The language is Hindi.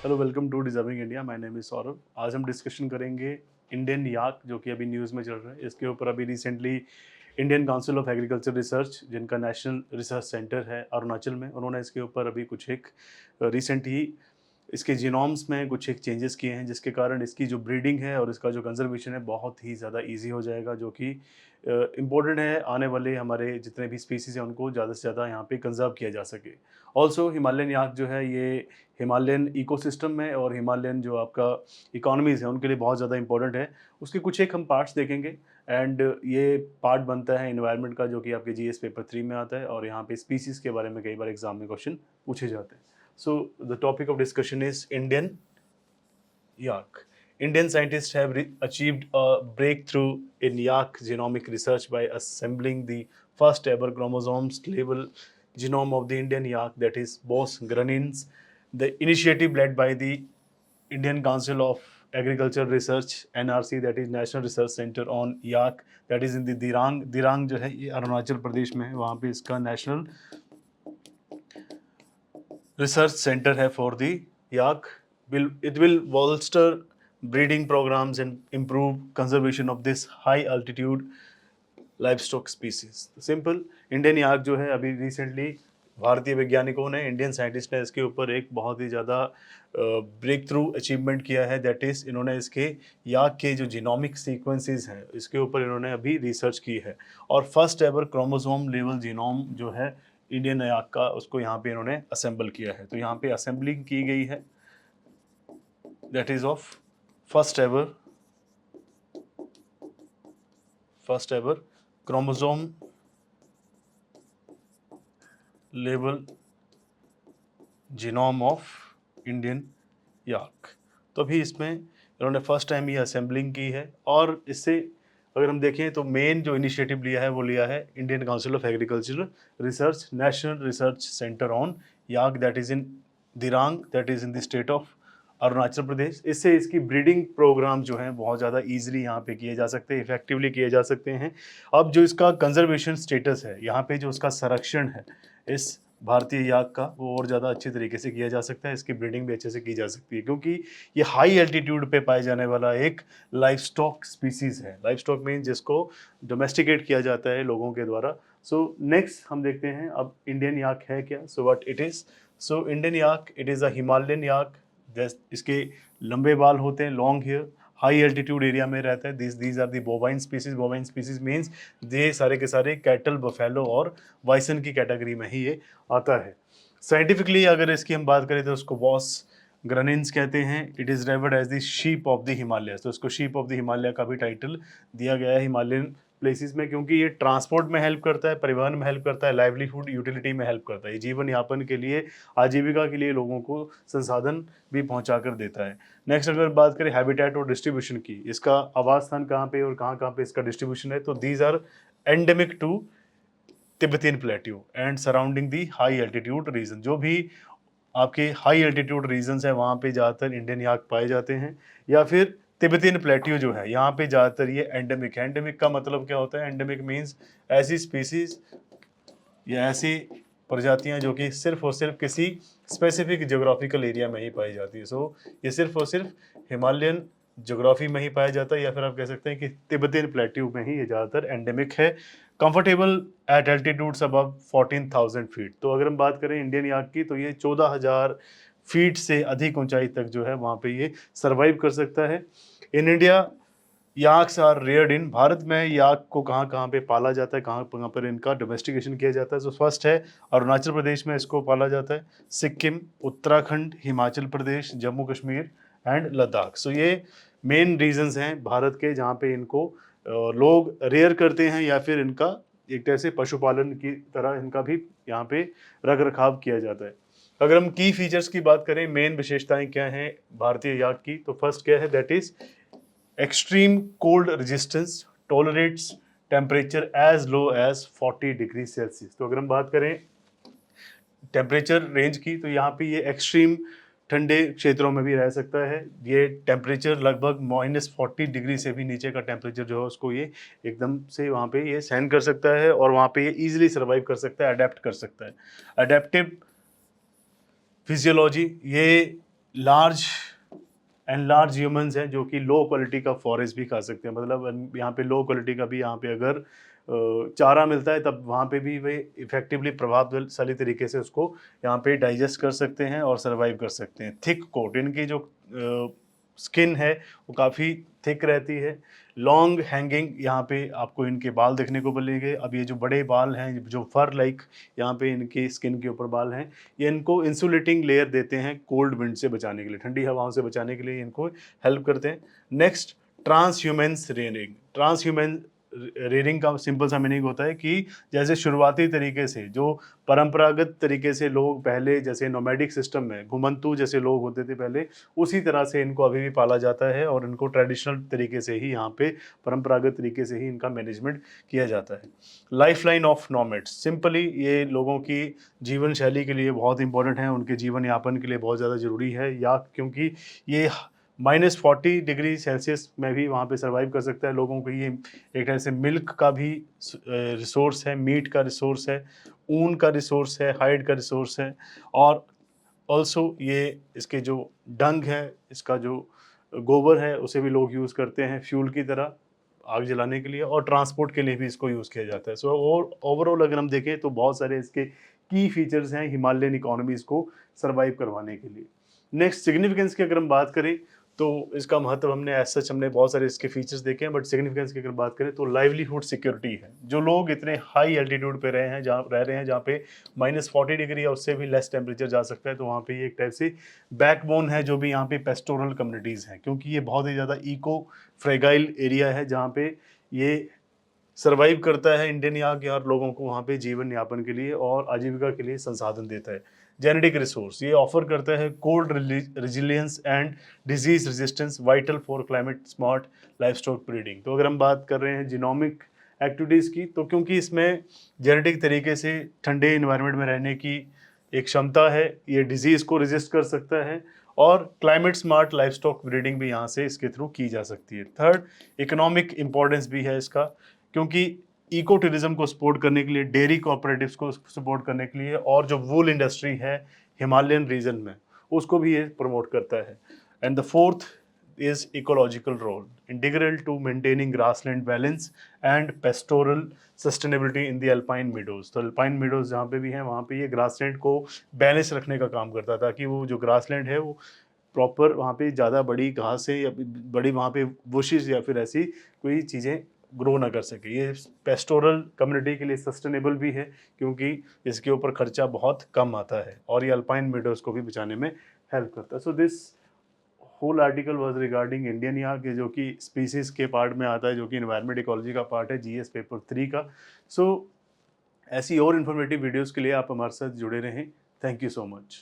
Hello, welcome to deserving India. My name is Saurabh. आज हम डिस्कशन करेंगे इंडियन याक, जो कि अभी न्यूज़ में चल रहा है। इसके ऊपर अभी recently Indian Council of agriculture research, जिनका नेशनल रिसर्च सेंटर है अरुणाचल में, उन्होंने इसके ऊपर अभी कुछ एक रिसेंट ही इसके जीनोम्स में कुछ एक चेंजेस किए हैं, जिसके कारण इसकी जो ब्रीडिंग है और इसका जो कंजर्वेशन है बहुत ही ज़्यादा ईजी हो जाएगा, जो कि इम्पोर्टेंट है आने वाले हमारे जितने भी स्पीसीज़ हैं उनको ज़्यादा से ज़्यादा यहाँ पे कंजर्व किया जा सके। ऑल्सो हिमालयन याक जो है ये हिमालयन इकोसिस्टम में और हिमालयन जो आपका इकोनॉमीज़ है उनके लिए बहुत ज़्यादा इंपॉर्टेंट है। उसके कुछ एक हम पार्ट्स देखेंगे एंड ये पार्ट बनता है एनवायरनमेंट का, जो कि आपके जीएस पेपर 3 में आता है और यहाँ पे स्पीसीज़ के बारे में कई बार एग्जाम में क्वेश्चन पूछे जाते हैं। So the topic of discussion is Indian yak. Indian scientists have achieved a breakthrough in yak genomic research by assembling the first ever chromosomes level genome of the Indian yak, that is Bos granins. The initiative led by the Indian Council of Agricultural Research (NRC), that is National Research Center on yak, that is in the Dirang. Dirang जो है ये अरुणाचल प्रदेश में है, वहाँ पे इसका नेशनल रिसर्च सेंटर है for the yak. It will bolster breeding programs and improve conservation of this high altitude livestock species. Simple Indian yak जो है अभी रिसेंटली भारतीय वैज्ञानिकों ने, इंडियन साइंटिस्ट ने इसके ऊपर एक बहुत ही ज़्यादा ब्रेक थ्रू अचीवमेंट किया है। दैट इज़ इन्होंने इसके याक के जो जीनोमिक सीक्वेंसेस हैं इसके ऊपर इन्होंने अभी रिसर्च की है और first ever chromosome level genome जो है इंडियन याक का, उसको यहाँ पे इन्होंने असेंबल किया है। तो यहाँ पे असेंबलिंग की गई है, that is of first ever chromosome level genome of Indian yak. तो अभी इसमें इन्होंने फर्स्ट टाइम ये असेंबलिंग की है और इससे अगर हम देखें तो मेन जो इनिशिएटिव लिया है वो लिया है Indian Council of Agricultural Research National Research Centre on yak, that is in Dirang, that is in the state of Arunachal Pradesh. इससे इसकी ब्रीडिंग प्रोग्राम जो हैं बहुत ज़्यादा ईजिली यहाँ पे किए जा सकते हैं, इफेक्टिवली किए जा सकते हैं। अब जो इसका कंजर्वेशन स्टेटस है, यहाँ पे जो उसका संरक्षण है इस भारतीय याक का, वो और ज़्यादा अच्छे तरीके से किया जा सकता है। इसकी ब्रीडिंग भी अच्छे से की जा सकती है, क्योंकि ये हाई एल्टीट्यूड पे पाए जाने वाला एक लाइव स्टॉक स्पीसीज़ है। लाइव स्टॉक मीन जिसको डोमेस्टिकेट किया जाता है लोगों के द्वारा। सो नेक्स्ट हम देखते हैं अब इंडियन याक है क्या। So what it is. So Indian yak, it is a Himalayan yak. इसके लंबे बाल होते हैं, long hair, high altitude area में रहता है। These are the bovine species. Bovine species means ये सारे के सारे कैटल, बफेलो और वाइसन की कैटेगरी में ही ये आता है। साइंटिफिकली अगर इसकी हम बात करें तो उसको बॉस ग्रनिन्स कहते हैं। It is revered as the sheep of the Himalaya. तो इसको शीप ऑफ द हिमालय का भी टाइटल दिया गया है हिमालयन प्लेसेस में, क्योंकि ये ट्रांसपोर्ट में हेल्प करता है, परिवहन में हेल्प करता है, लाइवलीहुड यूटिलिटी में हेल्प करता है। ये जीवन यापन के लिए, आजीविका के लिए लोगों को संसाधन भी पहुंचा कर देता है। नेक्स्ट अगर बात करें हैबिटेट और डिस्ट्रीब्यूशन की, इसका आवास स्थान कहाँ पे और कहाँ कहाँ पे इसका डिस्ट्रीब्यूशन है, तो these are endemic to Tibetan plateau and surrounding the high altitude region. जो भी आपके हाई एल्टीट्यूड रीजन्स है वहाँ पे ज़्यादातर इंडियन याक पाए जाते हैं, या फिर तिब्बतियन प्लेट्यू जो है यहाँ पे ज़्यादातर ये एंडेमिक है। एंडेमिक का मतलब क्या होता है? एंडेमिक मीन्स ऐसी स्पीसीज या ऐसी प्रजातियां जो कि सिर्फ और सिर्फ किसी स्पेसिफिक ज्योग्राफिकल एरिया में ही पाई जाती है। सो ये सिर्फ और सिर्फ हिमालयन ज्योग्राफी में ही पाया जाता है, या फिर आप कह सकते हैं कि तिब्बतियन प्लेट्यू में ही ये ज़्यादातर एंडेमिक है। Comfortable at altitudes above 14,000 feet. तो अगर हम बात करें इंडियन याक की, तो ये 14,000 फीट से अधिक ऊंचाई तक जो है वहाँ पे ये सर्वाइव कर सकता है। इन इंडिया याक्स आर रेयर्ड इन। भारत में याक को कहाँ कहाँ पे पाला जाता है, कहाँ कहाँ पर इनका डोमेस्टिकेशन किया जाता है। तो फर्स्ट है अरुणाचल प्रदेश में इसको पाला जाता है, सिक्किम, उत्तराखंड, हिमाचल प्रदेश, जम्मू कश्मीर एंड लद्दाख। सो ये मेन रीजंस हैं भारत के जहाँ पे इनको लोग रेयर करते हैं, या फिर इनका एक तरह से पशुपालन की तरह इनका भी यहाँ पे रख रखाव किया जाता है। अगर हम की फीचर्स की बात करें, मेन विशेषताएं क्या हैं भारतीय याक की, तो फर्स्ट क्या है, that is extreme cold resistance, tolerates temperature as low as 40 degree Celsius. तो अगर हम बात करें टेम्परेचर रेंज की, तो यहाँ पे ये एक्सट्रीम ठंडे क्षेत्रों में भी रह सकता है। ये टेम्परेचर लगभग -40 डिग्री से भी नीचे का टेम्परेचर जो है उसको ये एकदम से वहाँ पे ये सहन कर सकता है और वहाँ पे ये ईजिली सर्वाइव कर सकता है, अडेप्ट कर सकता है। अडेप्टिव फिजियोलॉजी, ये लार्ज एंड लार्ज ह्यूमंस हैं जो कि लो क्वालिटी का फॉरेस्ट भी खा सकते हैं, मतलब यहाँ पे लो क्वालिटी का भी यहाँ पे अगर चारा मिलता है तब वहाँ पे भी वे इफेक्टिवली प्रभावशाली तरीके से उसको यहाँ पे डाइजेस्ट कर सकते हैं और सर्वाइव कर सकते हैं। थिक कोट, इनकी जो स्किन है वो काफ़ी थिक रहती है। लॉन्ग हैंगिंग, यहाँ पे आपको इनके बाल देखने को मिलेंगे। अब ये जो बड़े बाल हैं, जो फर लाइक यहाँ पे इनके स्किन के ऊपर बाल हैं, ये इनको इंसुलेटिंग लेयर देते हैं कोल्ड विंड से बचाने के लिए, ठंडी हवाओं से बचाने के लिए इनको हेल्प करते हैं। Next, transhumance rearing. Transhuman rearing का सिंपल सा मीनिंग होता है कि जैसे शुरुआती तरीके से जो परंपरागत तरीके से लोग पहले, जैसे नोमैडिक सिस्टम में घुमंतू जैसे लोग होते थे पहले, उसी तरह से इनको अभी भी पाला जाता है और इनको ट्रेडिशनल तरीके से ही यहाँ पे परंपरागत तरीके से ही इनका मैनेजमेंट किया जाता है। Life line of nomads, simply ये लोगों की जीवन शैली के लिए बहुत इंपॉर्टेंट है, उनके जीवन यापन के लिए बहुत ज़्यादा ज़रूरी है, या क्योंकि ये -40 डिग्री सेल्सियस में भी वहाँ पे सर्वाइव कर सकता है। लोगों को ये एक तरह से मिल्क का भी रिसोर्स है, मीट का रिसोर्स है, ऊन का रिसोर्स है, हाइड का रिसोर्स है, और ऑल्सो ये इसके जो डंग है, इसका जो गोबर है, उसे भी लोग यूज़ करते हैं फ्यूल की तरह आग जलाने के लिए, और ट्रांसपोर्ट के लिए भी इसको यूज़ किया जाता है। सो ओवरऑल अगर हम देखें तो बहुत सारे इसके की फीचर्स हैं हिमालयन इकोनॉमीज़ को सर्वाइव करवाने के लिए। नेक्स्ट, सिग्निफिकेंस की अगर हम बात करें तो इसका महत्व हमने एज सच हमने बहुत सारे इसके फीचर्स देखे हैं, बट सिग्निफिकेंस की अगर बात करें तो लाइवलीहुड सिक्योरिटी है। जो लोग इतने हाई एल्टीट्यूड पे रहे हैं, जहाँ रह रहे हैं जहाँ पे -40 डिग्री या उससे भी लेस टेम्परेचर जा सकता है, तो वहाँ पे ये एक टाइप से बैकबोन है जो भी यहाँ पे पेस्टोरल कम्युनिटीज़ हैं, क्योंकि ये बहुत ही ज़्यादा इको फ्रेगाइल एरिया है जहाँ पे ये सर्वाइव करता है इंडियन याक, और लोगों को वहाँ पे जीवन यापन के लिए और आजीविका के लिए संसाधन देता है। जेनेटिक रिसोर्स, ये ऑफर करता है cold resilience and disease resistance, vital for climate smart livestock breeding. तो अगर हम बात कर रहे हैं जिनोमिक एक्टिविटीज़ की, तो क्योंकि इसमें जेनेटिक तरीके से ठंडे इन्वायरमेंट में रहने की एक क्षमता है, ये डिजीज़ को रेजिस्ट कर सकता है, और क्लाइमेट स्मार्ट लाइवस्टॉक ब्रीडिंग भी यहाँ से इसके थ्रू की जा सकती है। थर्ड, इकोनॉमिक इंपॉर्टेंस भी है इसका, क्योंकि इको टूरिज्म को सपोर्ट करने के लिए, डेयरी कोऑपरेटिव्स को सपोर्ट करने के लिए, और जो वूल इंडस्ट्री है हिमालयन रीजन में, उसको भी ये प्रमोट करता है। And the fourth is ecological role, integral to maintaining grassland balance and pastoral sustainability in the alpine meadows. तो अल्पाइन मीडोज जहाँ पे भी हैं वहाँ पे ये ग्रासलैंड को बैलेंस रखने का काम करता था, कि वो जो ग्रासलैंड है वो प्रॉपर वहाँ पे ज़्यादा बड़ी घास है या बड़ी वहाँ पे बुशेस या फिर ऐसी कोई चीज़ें ग्रो ना कर सके। ये पेस्टोरल कम्युनिटी के लिए सस्टेनेबल भी है, क्योंकि इसके ऊपर खर्चा बहुत कम आता है, और ये अल्पाइन मीडोज को भी बचाने में हेल्प करता है। So this whole article was regarding Indian yak, जो कि स्पीसीज के पार्ट में आता है, जो कि एनवायरमेंट इकोलॉजी का पार्ट है जीएस पेपर 3 का। सो ऐसी और इन्फॉर्मेटिव वीडियोज़ के लिए आप हमारे साथ जुड़े रहें। Thank you so much.